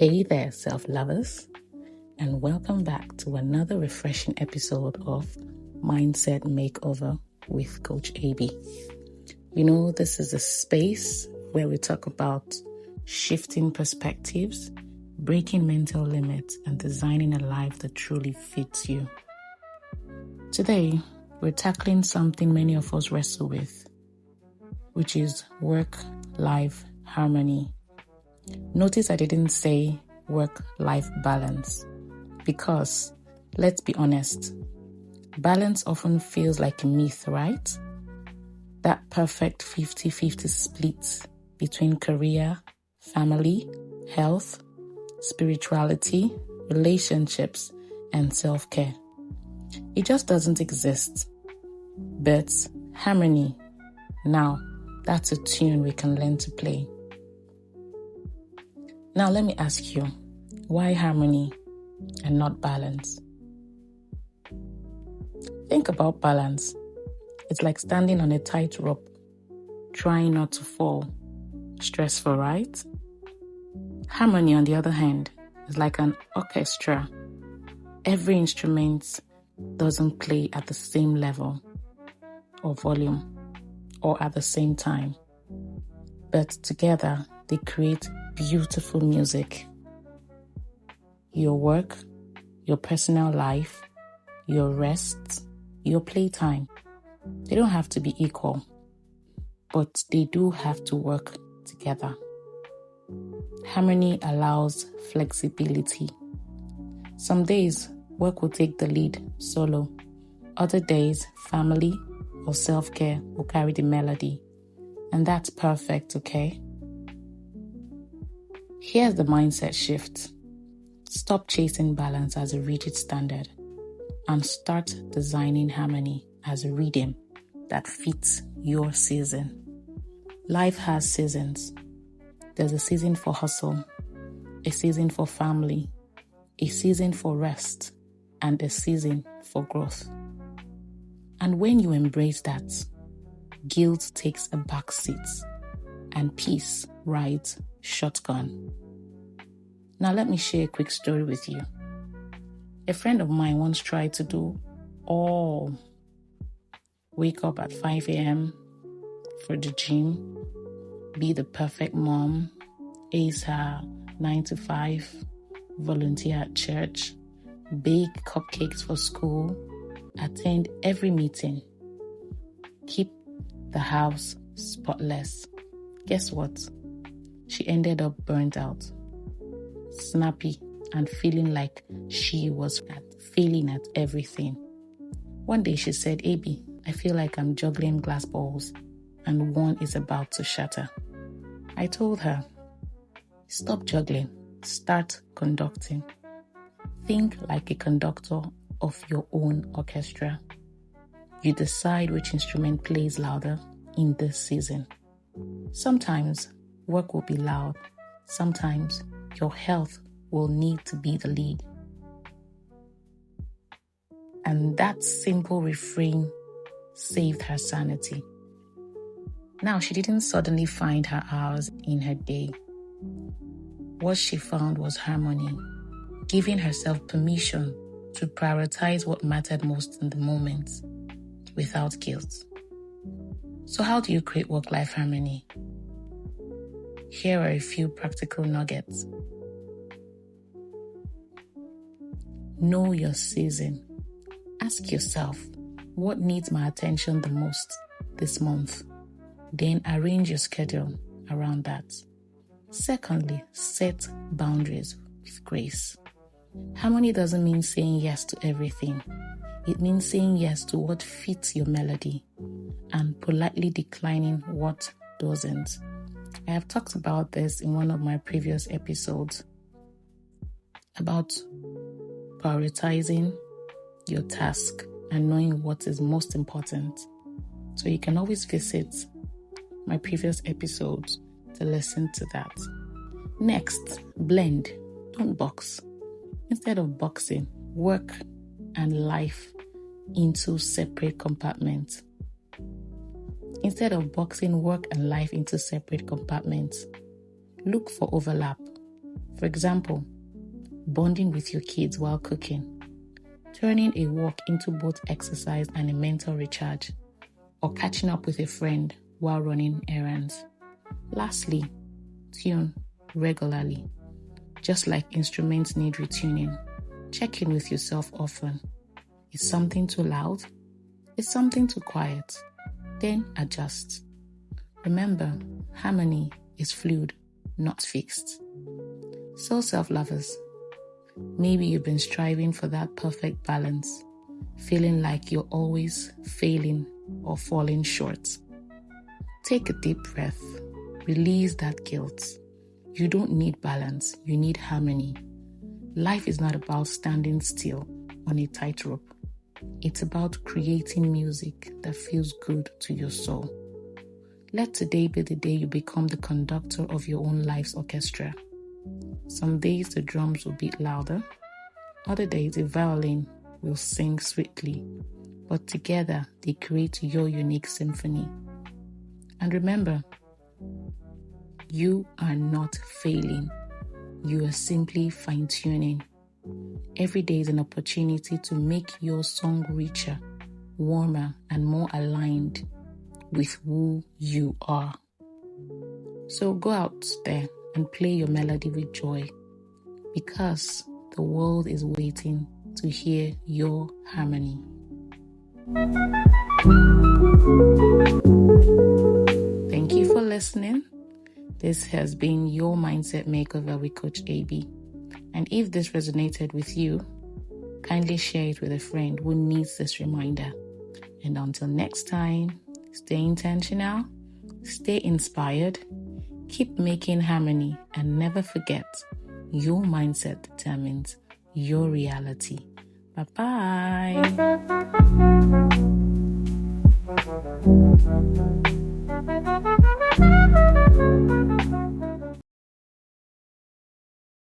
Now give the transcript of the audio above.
Hey there, self-lovers, and welcome back to another refreshing episode of Mindset Makeover with Coach AB. You know, this is a space where we talk about shifting perspectives, breaking mental limits, and designing a life that truly fits you. Today, we're tackling something many of us wrestle with, which is work-life harmony. Notice I didn't say work-life balance because, let's be honest, balance often feels like a myth, right? That perfect 50-50 split between career, family, health, spirituality, relationships, and self-care. It just doesn't exist. But harmony, now, that's a tune we can learn to play. Now let me ask you, why harmony and not balance? Think about balance. It's like standing on a tightrope, trying not to fall. Stressful, right? Harmony, on the other hand, is like an orchestra. Every instrument doesn't play at the same level or volume or at the same time, but together they create beautiful music. Your work, your personal life, your rest, your playtime, they don't have to be equal, but they do have to work together. Harmony allows flexibility. Some days, work will take the lead solo. Other days, family or self-care will carry the melody. And that's perfect, okay? Here's the mindset shift. Stop chasing balance as a rigid standard and start designing harmony as a rhythm that fits your season. Life has seasons. There's a season for hustle, a season for family, a season for rest, and a season for growth. And when you embrace that, guilt takes a back seat and peace rides shotgun. Now let me share a quick story with you. A friend of mine once tried to do all. Wake up at 5 a.m. for the gym, be the perfect mom, ace her 9 to 5, volunteer at church, bake cupcakes for school, attend every meeting, keep the house spotless. Guess what? She ended up burnt out, snappy, and feeling like she was failing at everything. One day she said, "AB, I feel like I'm juggling glass balls and one is about to shatter." I told her, stop juggling, start conducting. Think like a conductor of your own orchestra. You decide which instrument plays louder in this season. Sometimes work will be loud. Sometimes your health will need to be the lead. And that simple refrain saved her sanity. Now, she didn't suddenly find her hours in her day. What she found was harmony, giving herself permission to prioritize what mattered most in the moment without guilt. So how do you create work-life harmony? Here are a few practical nuggets. Know your season. Ask yourself, what needs my attention the most this month? Then arrange your schedule around that. Secondly, set boundaries with grace. Harmony doesn't mean saying yes to everything. It means saying yes to what fits your melody and politely declining what doesn't. I have talked about this in one of my previous episodes about prioritizing your task and knowing what is most important. So you can always visit my previous episodes to listen to that. Next, blend. Don't box. Instead of boxing, work and life into separate compartments. Instead of boxing work and life into separate compartments, look for overlap. For example, bonding with your kids while cooking, turning a walk into both exercise and a mental recharge, or catching up with a friend while running errands. Lastly, tune regularly. Just like instruments need retuning, check in with yourself often. Is something too loud? Is something too quiet? Then adjust. Remember, harmony is fluid, not fixed. So self-lovers, maybe you've been striving for that perfect balance, feeling like you're always failing or falling short. Take a deep breath. Release that guilt. You don't need balance, you need harmony. Life is not about standing still on a tightrope. It's about creating music that feels good to your soul. Let today be the day you become the conductor of your own life's orchestra. Some days the drums will beat louder. Other days the violin will sing sweetly. But together they create your unique symphony. And remember, you are not failing. You are simply fine-tuning. Every day is an opportunity to make your song richer, warmer, and more aligned with who you are. So go out there and play your melody with joy, because the world is waiting to hear your harmony. Thank you for listening. This has been your Mindset Makeover with Coach AB. And if this resonated with you, kindly share it with a friend who needs this reminder. And until next time, stay intentional, stay inspired, keep making harmony, and never forget, your mindset determines your reality. Bye-bye.